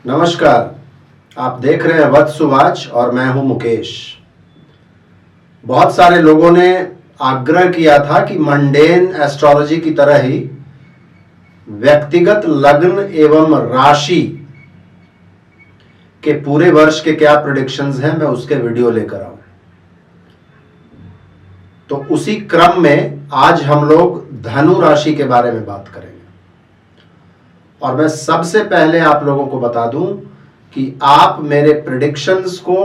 नमस्कार, आप देख रहे हैं वत्स वाच और मैं हूं मुकेश। बहुत सारे लोगों ने आग्रह किया था कि मंडेन एस्ट्रोलॉजी की तरह ही व्यक्तिगत लग्न एवं राशि के पूरे वर्ष के क्या प्रेडिक्शंस हैं, मैं उसके वीडियो लेकर आऊं। तो उसी क्रम में आज हम लोग धनु राशि के बारे में बात करेंगे। और मैं सबसे पहले आप लोगों को बता दूं कि आप मेरे प्रेडिक्शंस को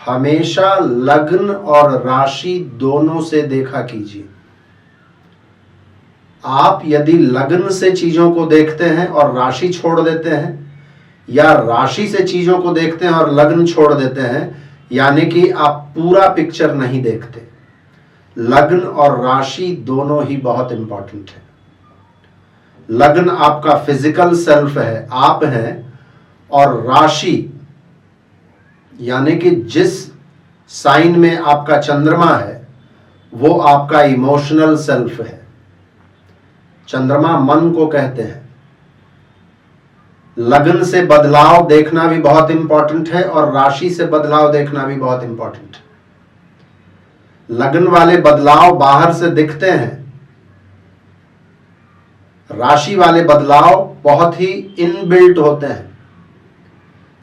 हमेशा लग्न और राशि दोनों से देखा कीजिए। आप यदि लग्न से चीजों को देखते हैं और राशि छोड़ देते हैं, या राशि से चीजों को देखते हैं और लग्न छोड़ देते हैं, यानी कि आप पूरा पिक्चर नहीं देखते। लग्न और राशि दोनों ही बहुत इंपॉर्टेंट है। लग्न आपका फिजिकल सेल्फ है, आप हैं, और राशि यानी कि जिस साइन में आपका चंद्रमा है वो आपका इमोशनल सेल्फ है। चंद्रमा मन को कहते हैं। लग्न से बदलाव देखना भी बहुत इंपॉर्टेंट है और राशि से बदलाव देखना भी बहुत इंपॉर्टेंट है। लग्न वाले बदलाव बाहर से दिखते हैं, राशि वाले बदलाव बहुत ही इनबिल्ट होते हैं,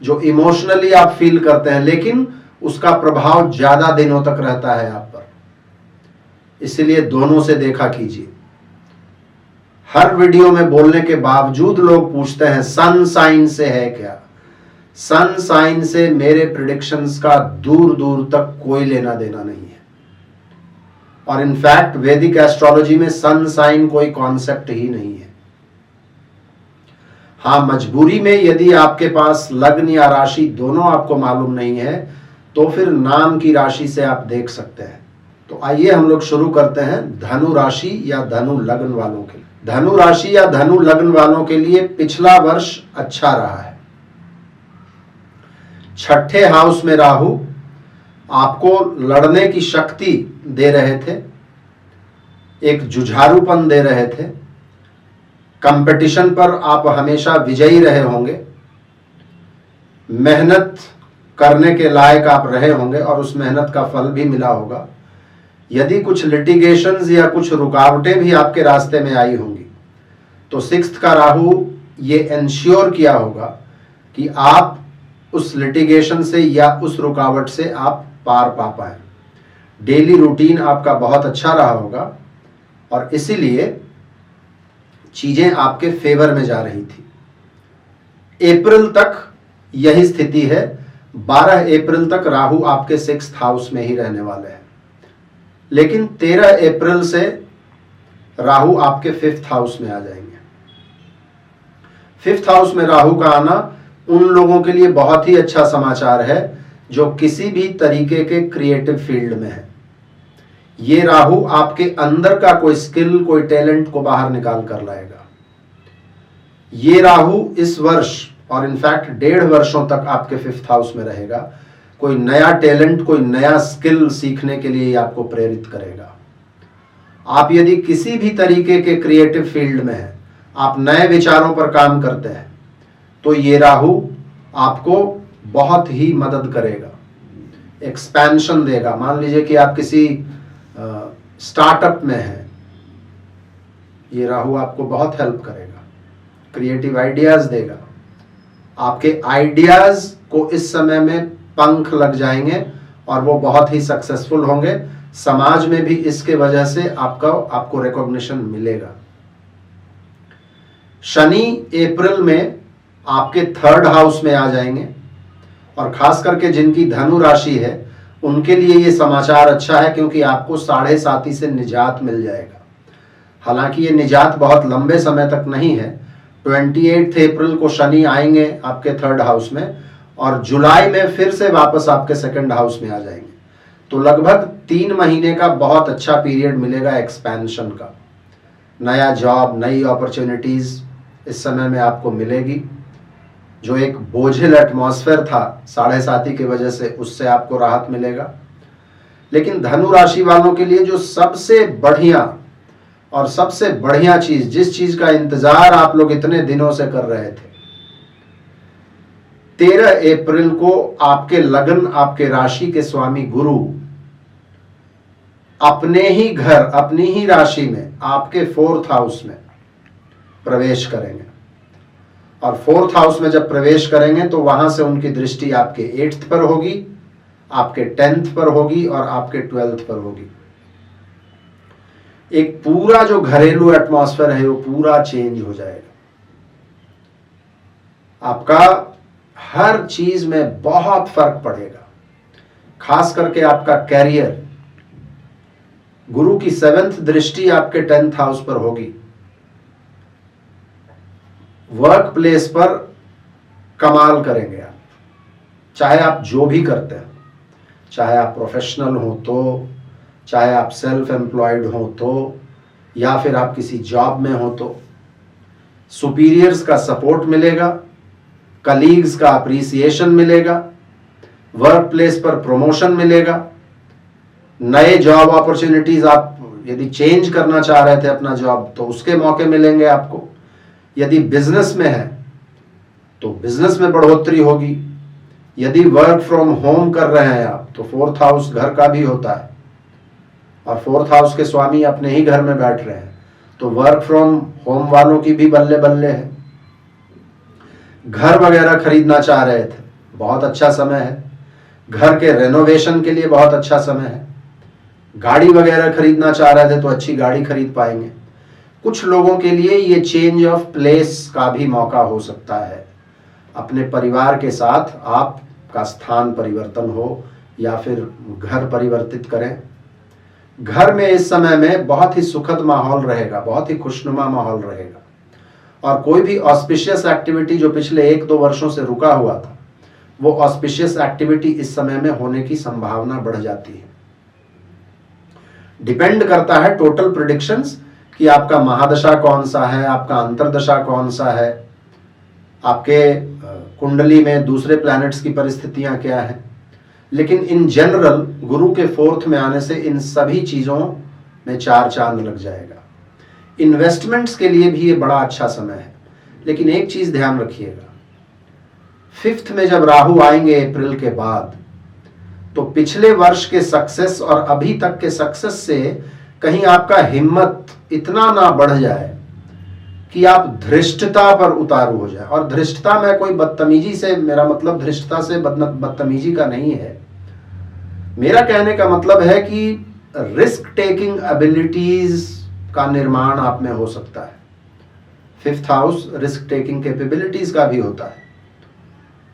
जो इमोशनली आप फील करते हैं, लेकिन उसका प्रभाव ज्यादा दिनों तक रहता है आप पर। इसलिए दोनों से देखा कीजिए। हर वीडियो में बोलने के बावजूद लोग पूछते हैं सन साइन से है क्या। सन साइन से मेरे प्रेडिक्शंस का दूर दूर तक कोई लेना देना नहीं है। और इनफैक्ट वैदिक एस्ट्रोलॉजी में सन साइन कोई कॉन्सेप्ट ही नहीं है। हाँ, मजबूरी में यदि आपके पास लग्न या राशि दोनों आपको मालूम नहीं है तो फिर नाम की राशि से आप देख सकते हैं। तो आइए हम लोग शुरू करते हैं धनु राशि या धनु लग्न वालों के लिए। धनु राशि या धनु लग्न वालों के लिए पिछला वर्ष अच्छा रहा है। छठे हाउस में राहु आपको लड़ने की शक्ति दे रहे थे, एक जुझारूपन दे रहे थे। कंपटीशन पर आप हमेशा विजयी रहे होंगे, मेहनत करने के लायक आप रहे होंगे और उस मेहनत का फल भी मिला होगा। यदि कुछ लिटिगेशंस या कुछ रुकावटें भी आपके रास्ते में आई होंगी तो सिक्स्थ का राहु ये एंश्योर किया होगा कि आप उस लिटिगेशन से या उस रुकावट से आप पार पा पाए। डेली रूटीन आपका बहुत अच्छा रहा होगा और इसीलिए चीजें आपके फेवर में जा रही थी। अप्रैल तक यही स्थिति है। 12 अप्रैल तक राहु आपके 6th हाउस में ही रहने वाले हैं, लेकिन 13 अप्रैल से राहु आपके 5th हाउस में आ जाएंगे। 5th हाउस में राहु का आना उन लोगों के लिए बहुत ही अच्छा समाचार है जो किसी भी तरीके के क्रिएटिव फील्ड में है। ये राहु आपके अंदर का कोई स्किल, कोई टैलेंट को बाहर निकाल कर लाएगा। ये राहु इस वर्ष और इनफैक्ट 1.5 वर्षों तक आपके 5th हाउस में रहेगा। कोई नया टैलेंट, कोई नया स्किल सीखने के लिए आपको प्रेरित करेगा। आप यदि किसी भी तरीके के क्रिएटिव फील्ड में हैं, आप नए विचारों पर काम करते हैं, तो ये राहु आपको बहुत ही मदद करेगा, एक्सपेंशन देगा। मान लीजिए कि आप किसी स्टार्टअप में हैं, ये राहु आपको बहुत हेल्प करेगा, क्रिएटिव आइडियाज देगा। आपके आइडियाज को इस समय में पंख लग जाएंगे और वो बहुत ही सक्सेसफुल होंगे। समाज में भी इसके वजह से आपको रिकॉग्निशन मिलेगा। शनि अप्रैल में आपके 3rd हाउस में आ जाएंगे और खास करके जिनकी धनु राशि है उनके लिए ये समाचार अच्छा है, क्योंकि आपको 7.5 से निजात मिल जाएगा। हालांकि ये निजात बहुत लंबे समय तक नहीं है। 28 अप्रैल को शनि आएंगे आपके 3rd हाउस में और जुलाई में फिर से वापस आपके 2nd हाउस में आ जाएंगे। तो लगभग 3 महीने का बहुत अच्छा पीरियड मिलेगा एक्सपेंशन का। नया जॉब, नई अपॉर्चुनिटीज इस समय में आपको मिलेगी। जो एक बोझिल एटमॉस्फेयर था 7.5 की वजह से, उससे आपको राहत मिलेगा। लेकिन धनु राशि वालों के लिए जो सबसे बढ़िया चीज, जिस चीज का इंतजार आप लोग इतने दिनों से कर रहे थे, 13 अप्रैल को आपके लगन, आपके राशि के स्वामी गुरु अपने ही घर, अपनी ही राशि में, आपके 4th हाउस में प्रवेश करेंगे। और 4th हाउस में जब प्रवेश करेंगे तो वहां से उनकी दृष्टि आपके 8th पर होगी, आपके 10th पर होगी और आपके 12th पर होगी। एक पूरा जो घरेलू एटमॉस्फेयर है वो पूरा चेंज हो जाएगा। आपका हर चीज में बहुत फर्क पड़ेगा, खास करके आपका कैरियर। गुरु की 7th दृष्टि आपके 10th हाउस पर होगी। वर्क प्लेस पर कमाल करेंगे आप, चाहे आप जो भी करते हैं, चाहे आप प्रोफेशनल हो तो, चाहे आप सेल्फ एम्प्लॉयड हो तो, या फिर आप किसी जॉब में हो तो। सुपीरियर्स का सपोर्ट मिलेगा, कलीग्स का अप्रिसिएशन मिलेगा, वर्क प्लेस पर प्रमोशन मिलेगा, नए जॉब अपॉर्चुनिटीज, आप यदि चेंज करना चाह रहे थे अपना जॉब तो उसके मौके मिलेंगे आपको। यदि बिजनेस में है तो बिजनेस में बढ़ोतरी होगी। यदि वर्क फ्रॉम होम कर रहे हैं आप तो 4th हाउस घर का भी होता है और 4th हाउस के स्वामी अपने ही घर में बैठ रहे हैं, तो वर्क फ्रॉम होम वालों की भी बल्ले बल्ले है। घर वगैरह खरीदना चाह रहे थे, बहुत अच्छा समय है। घर के रेनोवेशन के लिए बहुत अच्छा समय है। गाड़ी वगैरह खरीदना चाह रहे थे तो अच्छी गाड़ी खरीद पाएंगे। कुछ लोगों के लिए ये चेंज ऑफ प्लेस का भी मौका हो सकता है। अपने परिवार के साथ आपका स्थान परिवर्तन हो या फिर घर परिवर्तित करें। घर में इस समय में बहुत ही सुखद माहौल रहेगा, बहुत ही खुशनुमा माहौल रहेगा। और कोई भी ऑस्पिशियस एक्टिविटी जो पिछले 1-2 वर्षों से रुका हुआ था, वो ऑस्पिशियस एक्टिविटी इस समय में होने की संभावना बढ़ जाती है। डिपेंड करता है टोटल प्रेडिक्शंस कि आपका महादशा कौन सा है, आपका अंतरदशा कौन सा है, आपके कुंडली में दूसरे प्लैनेट्स की परिस्थितियां क्या है। लेकिन इन जनरल गुरु के 4th में आने से इन सभी चीजों में 4 चांद लग जाएगा। इन्वेस्टमेंट्स के लिए भी ये बड़ा अच्छा समय है। लेकिन एक चीज ध्यान रखिएगा, 5th में जब राहु आएंगे अप्रैल के बाद, तो पिछले वर्ष के सक्सेस और अभी तक के सक्सेस से कहीं आपका हिम्मत इतना ना बढ़ जाए कि आप धृष्टता पर उतारू हो जाए। और धृष्टता में कोई बदतमीजी से, मेरा मतलब धृष्टता से बदतमीजी का नहीं है। मेरा कहने का मतलब है कि रिस्क टेकिंग एबिलिटीज का निर्माण आप में हो सकता है। 5th house risk taking capabilities का भी होता है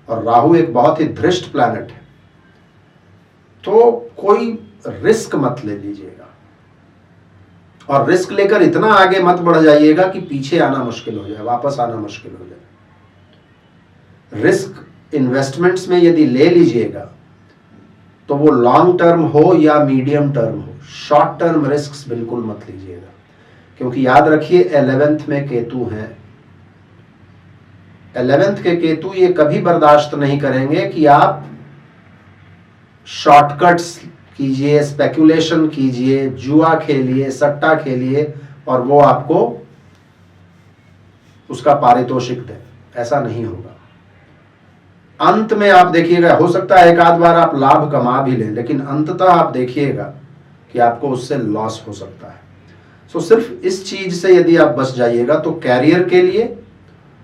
और राहु एक बहुत ही धृष्ट प्लैनेट है। तो कोई रिस्क मत ले लीजिएगा और रिस्क लेकर इतना आगे मत बढ़ जाइएगा कि पीछे आना मुश्किल हो जाए, वापस आना मुश्किल हो जाए। रिस्क इन्वेस्टमेंट्स में यदि ले लीजिएगा तो वो लॉन्ग टर्म हो या मीडियम टर्म हो, शॉर्ट टर्म रिस्क बिल्कुल मत लीजिएगा। क्योंकि याद रखिए 11th में केतु हैं। 11th के केतु ये कभी बर्दाश्त नहीं करेंगे कि आप शॉर्टकट्स कीजिए, स्पेकुलेशन कीजिए, जुआ खेलिए, सट्टा खेलिए और वो आपको उसका पारितोषिक दे। ऐसा नहीं होगा। अंत में आप देखिएगा, हो सकता है एक आध बार आप लाभ कमा भी लें, लेकिन अंततः आप देखिएगा कि आपको उससे लॉस हो सकता है। सो सिर्फ इस चीज से यदि आप बच जाइएगा तो कैरियर के लिए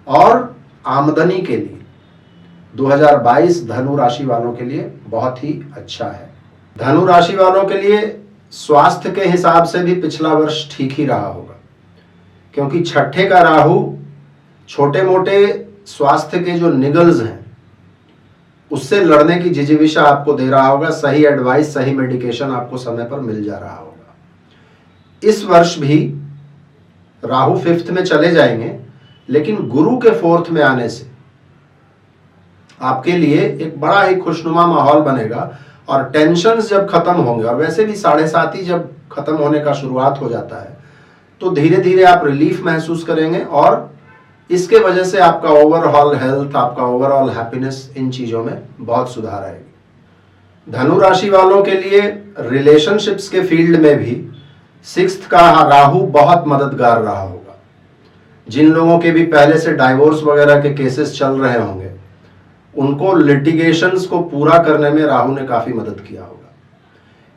और आमदनी के लिए 2022 धनु राशि वालों के लिए बहुत ही अच्छा है। धनु राशि वालों के लिए स्वास्थ्य के हिसाब से भी पिछला वर्ष ठीक ही रहा होगा, क्योंकि 6ठे का राहु छोटे मोटे स्वास्थ्य के जो निगल्स हैं उससे लड़ने की जिजीविषा आपको दे रहा होगा। सही एडवाइस, सही मेडिकेशन आपको समय पर मिल जा रहा होगा। इस वर्ष भी राहु 5th में चले जाएंगे, लेकिन गुरु के 4th में आने से आपके लिए एक बड़ा ही खुशनुमा माहौल बनेगा और टेंशन्स जब खत्म होंगे, और वैसे भी 7.5 ही जब खत्म होने का शुरुआत हो जाता है तो धीरे धीरे आप रिलीफ महसूस करेंगे और इसके वजह से आपका ओवरऑल हेल्थ, आपका ओवरऑल हैप्पीनेस, इन चीजों में बहुत सुधार आएगी। धनु राशि वालों के लिए रिलेशनशिप्स के फील्ड में भी 6th का राहु बहुत मददगार रहा होगा। जिन लोगों के भी पहले से डाइवोर्स वगैरह के केसेस चल रहे होंगे उनको लिटिगेशंस को पूरा करने में राहु ने काफी मदद किया होगा।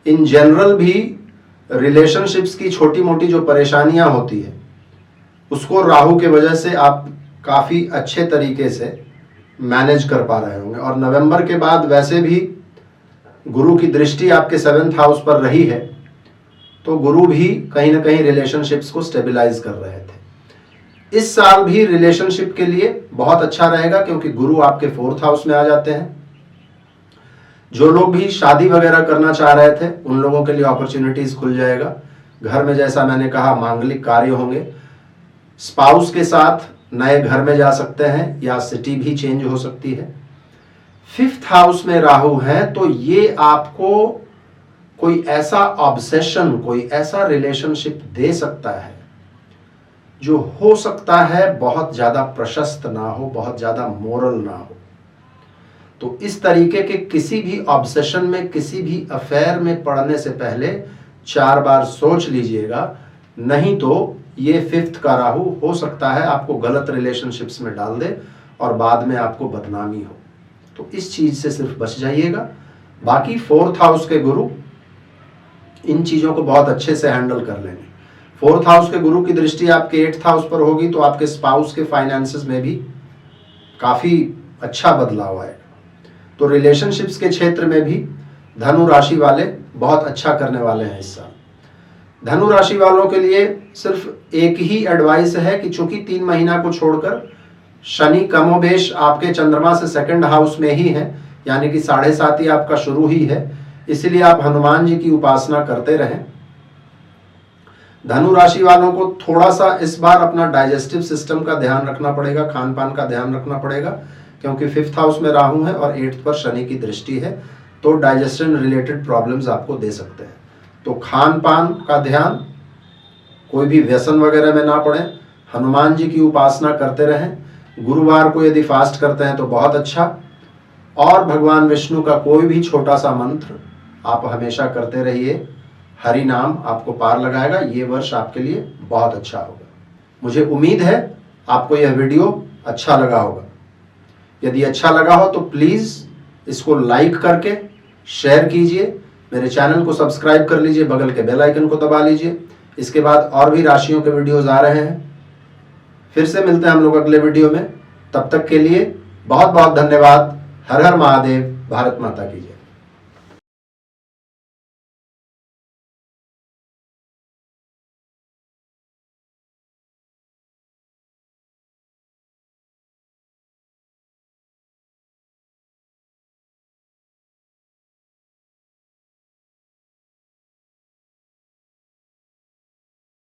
इन जनरल भी रिलेशनशिप्स की छोटी मोटी जो परेशानियां होती है उसको राहु के वजह से आप काफी अच्छे तरीके से मैनेज कर पा रहे होंगे। और नवंबर के बाद वैसे भी गुरु की दृष्टि आपके 7th हाउस पर रही है, तो गुरु भी कहीं ना कहीं रिलेशनशिप्स को स्टेबलाइज कर रहे थे। इस साल भी रिलेशनशिप के लिए बहुत अच्छा रहेगा क्योंकि गुरु आपके 4th हाउस में आ जाते हैं। जो लोग भी शादी वगैरह करना चाह रहे थे उन लोगों के लिए अपॉर्चुनिटीज खुल जाएगा। घर में जैसा मैंने कहा मांगलिक कार्य होंगे। स्पाउस के साथ नए घर में जा सकते हैं या सिटी भी चेंज हो सकती है। 5th हाउस में राहु है तो ये आपको कोई ऐसा ऑब्सेशन, कोई ऐसा रिलेशनशिप दे सकता है जो हो सकता है बहुत ज्यादा प्रशस्त ना हो, बहुत ज्यादा मोरल ना हो। तो इस तरीके के किसी भी ऑब्सेशन में, किसी भी अफेयर में पड़ने से पहले 4 बार सोच लीजिएगा, नहीं तो ये 5th का राहु हो सकता है आपको गलत रिलेशनशिप्स में डाल दे और बाद में आपको बदनामी हो। तो इस चीज से सिर्फ बच जाइएगा। बाकी 4th हाउस के गुरु इन चीजों को बहुत अच्छे से हैंडल कर लेंगे। 4th हाउस के गुरु की दृष्टि आपके 8th हाउस पर होगी तो आपके स्पाउस के फाइनेंसेस में भी काफी अच्छा बदलाव आएगा। तो रिलेशनशिप्स के क्षेत्र में भी धनु राशि वाले बहुत अच्छा करने वाले हैं इस साल। धनु राशि वालों के लिए सिर्फ एक ही एडवाइस है कि चूंकि 3 महीना को छोड़कर शनि कमोबेश आपके चंद्रमा से 2nd हाउस में ही है, यानी कि 7.5 ही आपका शुरू ही है, इसलिए आप हनुमान जी की उपासना करते रहें। धनु राशि वालों को थोड़ा सा इस बार अपना डाइजेस्टिव सिस्टम का ध्यान रखना पड़ेगा, खान पान का ध्यान रखना पड़ेगा, क्योंकि 5th हाउस में राहु है और 8th पर शनि की दृष्टि है, तो डाइजेशन रिलेटेड प्रॉब्लम्स आपको दे सकते हैं। तो खान पान का ध्यान, कोई भी व्यसन वगैरह में ना पड़े, हनुमान जी की उपासना करते रहें। गुरुवार को यदि फास्ट करते हैं तो बहुत अच्छा, और भगवान विष्णु का कोई भी छोटा सा मंत्र आप हमेशा करते रहिए। हरि नाम आपको पार लगाएगा। ये वर्ष आपके लिए बहुत अच्छा होगा। मुझे उम्मीद है आपको यह वीडियो अच्छा लगा होगा। यदि अच्छा लगा हो तो प्लीज इसको लाइक करके शेयर कीजिए, मेरे चैनल को सब्सक्राइब कर लीजिए, बगल के बेल आइकन को दबा लीजिए। इसके बाद और भी राशियों के वीडियोस आ रहे हैं। फिर से मिलते हैं हम लोग अगले वीडियो में। तब तक के लिए बहुत बहुत धन्यवाद। हर हर महादेव। भारत माता की जय।